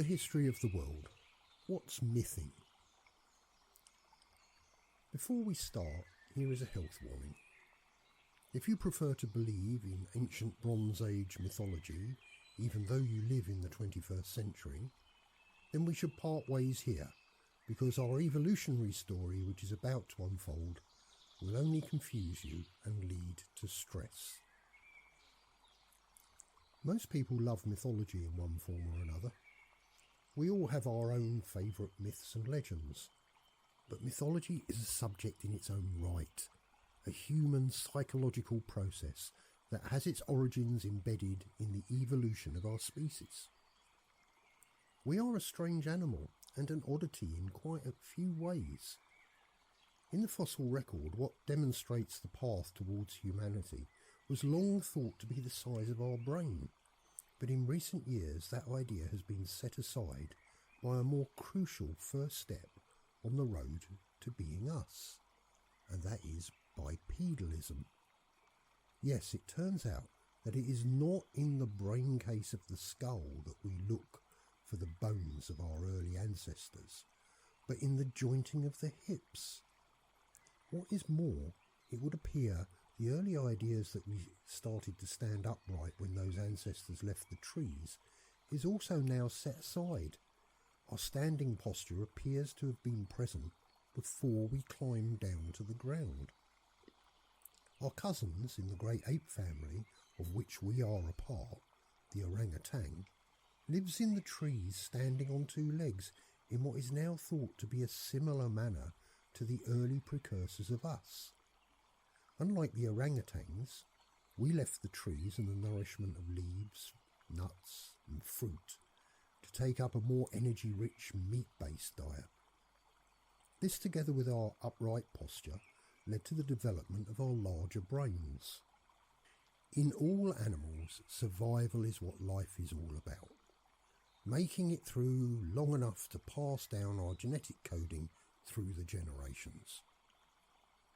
the history of the world. What's mything? Before we start, here is a health warning. If you prefer to believe in ancient Bronze Age mythology, even though you live in the 21st century, then we should part ways here, because our evolutionary story, which is about to unfold, will only confuse you and lead to stress. Most people love mythology in one form or another. We all have our own favourite myths and legends, but mythology is a subject in its own right, a human psychological process that has its origins embedded in the evolution of our species. We are a strange animal and an oddity in quite a few ways. In the fossil record, what demonstrates the path towards humanity was long thought to be the size of our brain, but in recent years that idea has been set aside by a more crucial first step on the road to being us, and that is bipedalism. Yes, it turns out that it is not in the brain case of the skull that we look for the bones of our early ancestors, but in the jointing of the hips. What is more, it would appear the early ideas that we started to stand upright when those ancestors left the trees is also now set aside. Our standing posture appears to have been present before we climbed down to the ground. Our cousins in the great ape family, of which we are a part, the orangutan, lives in the trees standing on two legs in what is now thought to be a similar manner to the early precursors of us. Unlike the orangutans, we left the trees and the nourishment of leaves, nuts and fruit to take up a more energy-rich meat-based diet. This, together with our upright posture, led to the development of our larger brains. In all animals, survival is what life is all about. Making it through long enough to pass down our genetic coding through the generations.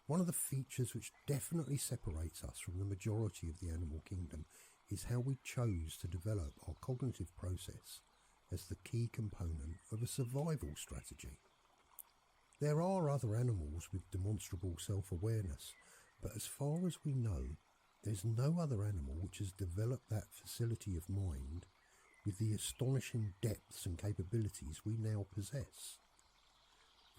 One of the features which definitely separates us from the majority of the animal kingdom is how we chose to develop our cognitive process as the key component of a survival strategy. There are other animals with demonstrable self-awareness, but as far as we know, there's no other animal which has developed that facility of mind with the astonishing depths and capabilities we now possess.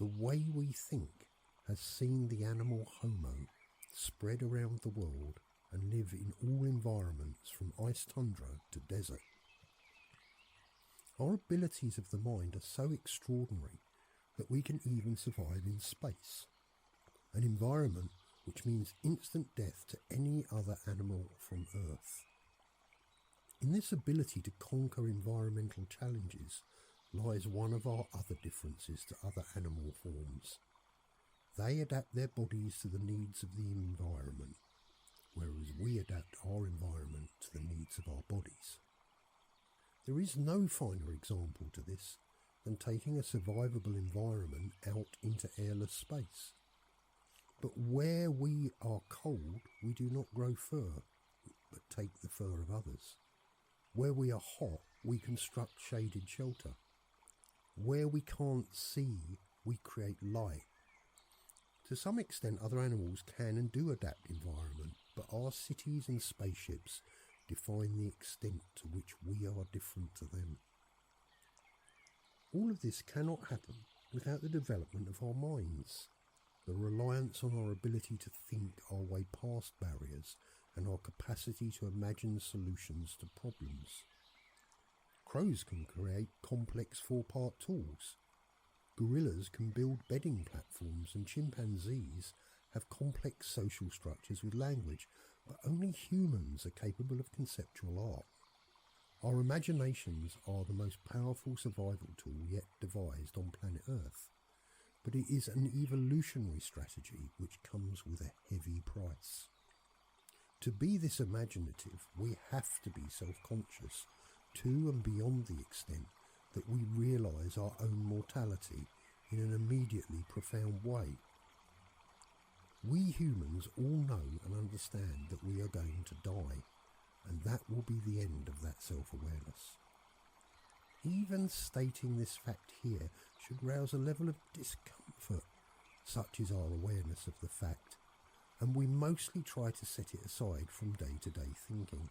The way we think has seen the animal Homo spread around the world and live in all environments from ice tundra to desert. Our abilities of the mind are so extraordinary that we can even survive in space, an environment which means instant death to any other animal from Earth. In this ability to conquer environmental challenges lies one of our other differences to other animal forms. They adapt their bodies to the needs of the environment, whereas we adapt our environment to the needs of our bodies. There is no finer example to this than taking a survivable environment out into airless space. But where we are cold, we do not grow fur, but take the fur of others. Where we are hot, we construct shaded shelter. Where we can't see, we create light. To some extent, other animals can and do adapt environment, but our cities and spaceships define the extent to which we are different to them. All of this cannot happen without the development of our minds, the reliance on our ability to think our way past barriers and our capacity to imagine solutions to problems. Crows can create complex four-part tools. Gorillas can build bedding platforms, and chimpanzees have complex social structures with language, but only humans are capable of conceptual art. Our imaginations are the most powerful survival tool yet devised on planet Earth, but it is an evolutionary strategy which comes with a heavy price. To be this imaginative, we have to be self-conscious to and beyond the extent that we realise our own mortality in an immediately profound way. We humans all know and understand that we are going to die, and that will be the end of that self-awareness. Even stating this fact here should rouse a level of discomfort. Such is our awareness of the fact, and we mostly try to set it aside from day-to-day thinking.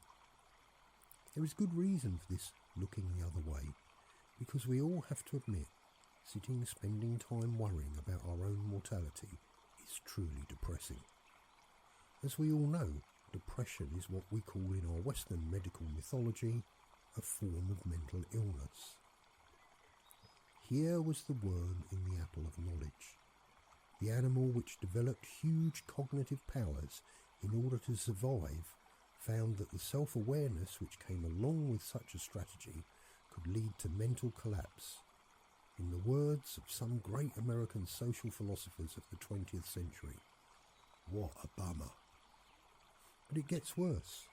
There is good reason for this looking the other way, because we all have to admit, spending time worrying about our own mortality is truly depressing. As we all know, depression is what we call in our Western medical mythology a form of mental illness. Here was the worm in the apple of knowledge, the animal which developed huge cognitive powers in order to survive, found that the self-awareness which came along with such a strategy could lead to mental collapse. In the words of some great American social philosophers of the 20th century, what a bummer. But it gets worse.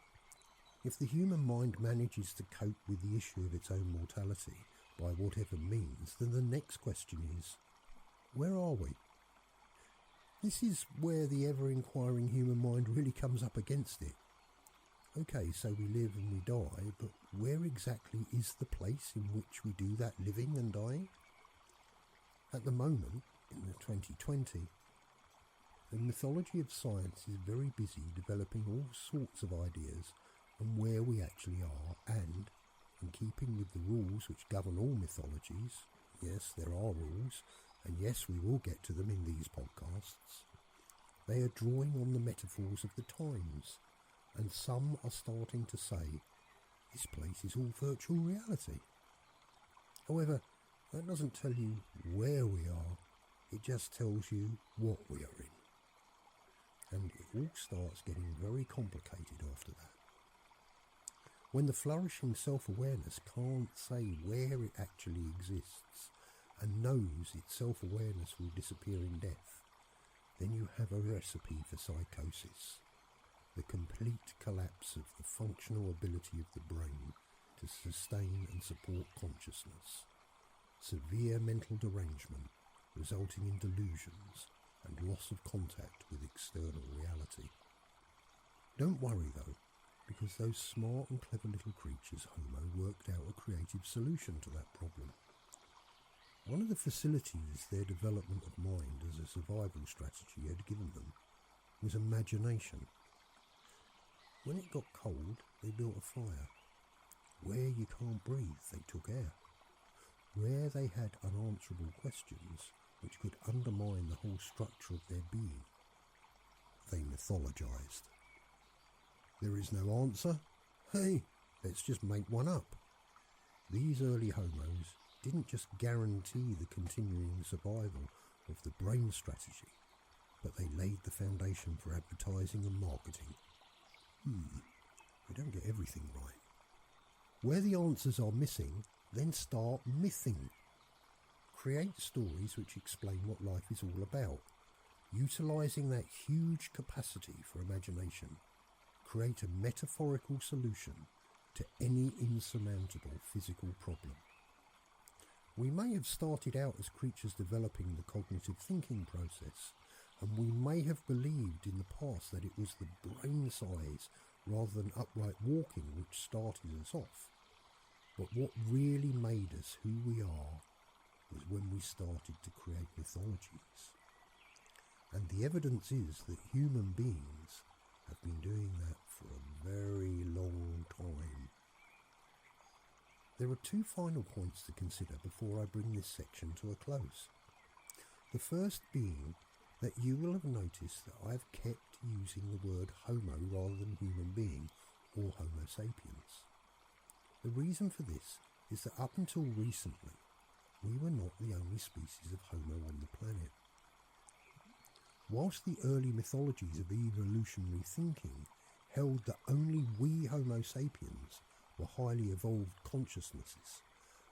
If the human mind manages to cope with the issue of its own mortality by whatever means, then the next question is, where are we? This is where the ever-inquiring human mind really comes up against it. Okay, so we live and we die, but where exactly is the place in which we do that living and dying? At the moment, in the 2020, the mythology of science is very busy developing all sorts of ideas on where we actually are, and, in keeping with the rules which govern all mythologies, yes, there are rules, and yes, we will get to them in these podcasts, they are drawing on the metaphors of the times, and some are starting to say, this place is all virtual reality. However, that doesn't tell you where we are, it just tells you what we are in. And it all starts getting very complicated after that. When the flourishing self-awareness can't say where it actually exists and knows its self-awareness will disappear in death, then you have a recipe for psychosis, the complete collapse of the functional ability of the brain to sustain and support consciousness, severe mental derangement resulting in delusions and loss of contact with external reality. Don't worry though, because those smart and clever little creatures Homo worked out a creative solution to that problem. One of the facilities their development of mind as a survival strategy had given them was imagination. When it got cold, they built a fire. Where you can't breathe, they took air. Where they had unanswerable questions which could undermine the whole structure of their being, they mythologized. There is no answer? Hey, let's just make one up. These early Homos didn't just guarantee the continuing survival of the brain strategy, but they laid the foundation for advertising and marketing. We don't get everything right. Where the answers are missing, then start mything. Create stories which explain what life is all about, utilising that huge capacity for imagination. Create a metaphorical solution to any insurmountable physical problem. We may have started out as creatures developing the cognitive thinking process, and we may have believed in the past that it was the brain size rather than upright walking which started us off. But what really made us who we are was when we started to create mythologies. And the evidence is that human beings have been doing that for a very long time. There are two final points to consider before I bring this section to a close. The first being that you will have noticed that I have kept using the word Homo rather than human being or Homo sapiens. The reason for this is that up until recently, we were not the only species of Homo on the planet. Whilst the early mythologies of evolutionary thinking held that only we Homo sapiens were highly evolved consciousnesses,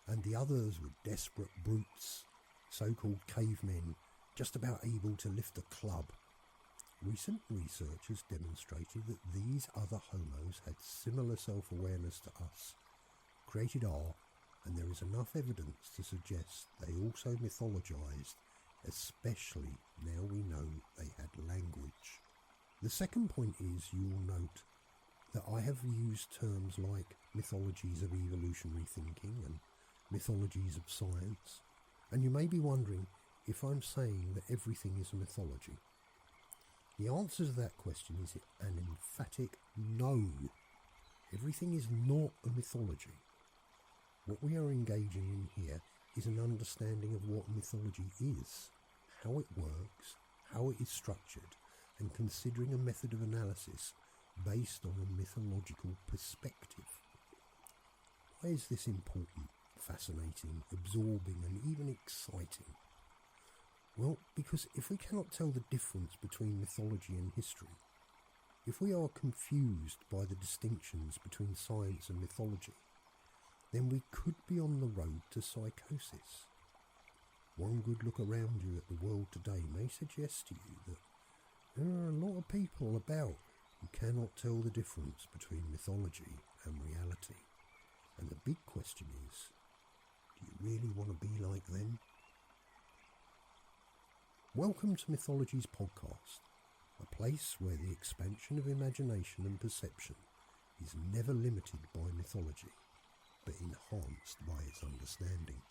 and the others were desperate brutes, so-called cavemen, just about able to lift a club, recent research has demonstrated that these other Homos had similar self-awareness to us, created art, and there is enough evidence to suggest they also mythologized, especially now we know they had language. The second point is, you will note that I have used terms like mythologies of evolutionary thinking and mythologies of science, and you may be wondering if I'm saying that everything is a mythology. The answer to that question is an emphatic no. Everything is not a mythology. What we are engaging in here is an understanding of what mythology is, how it works, how it is structured, and considering a method of analysis based on a mythological perspective. Why is this important, fascinating, absorbing, and even exciting? Well, because if we cannot tell the difference between mythology and history, if we are confused by the distinctions between science and mythology, then we could be on the road to psychosis. One good look around you at the world today may suggest to you that there are a lot of people about who cannot tell the difference between mythology and reality. And the big question is, do you really want to be like them? Welcome to Mythology's podcast, a place where the expansion of imagination and perception is never limited by mythology, but enhanced by its understanding.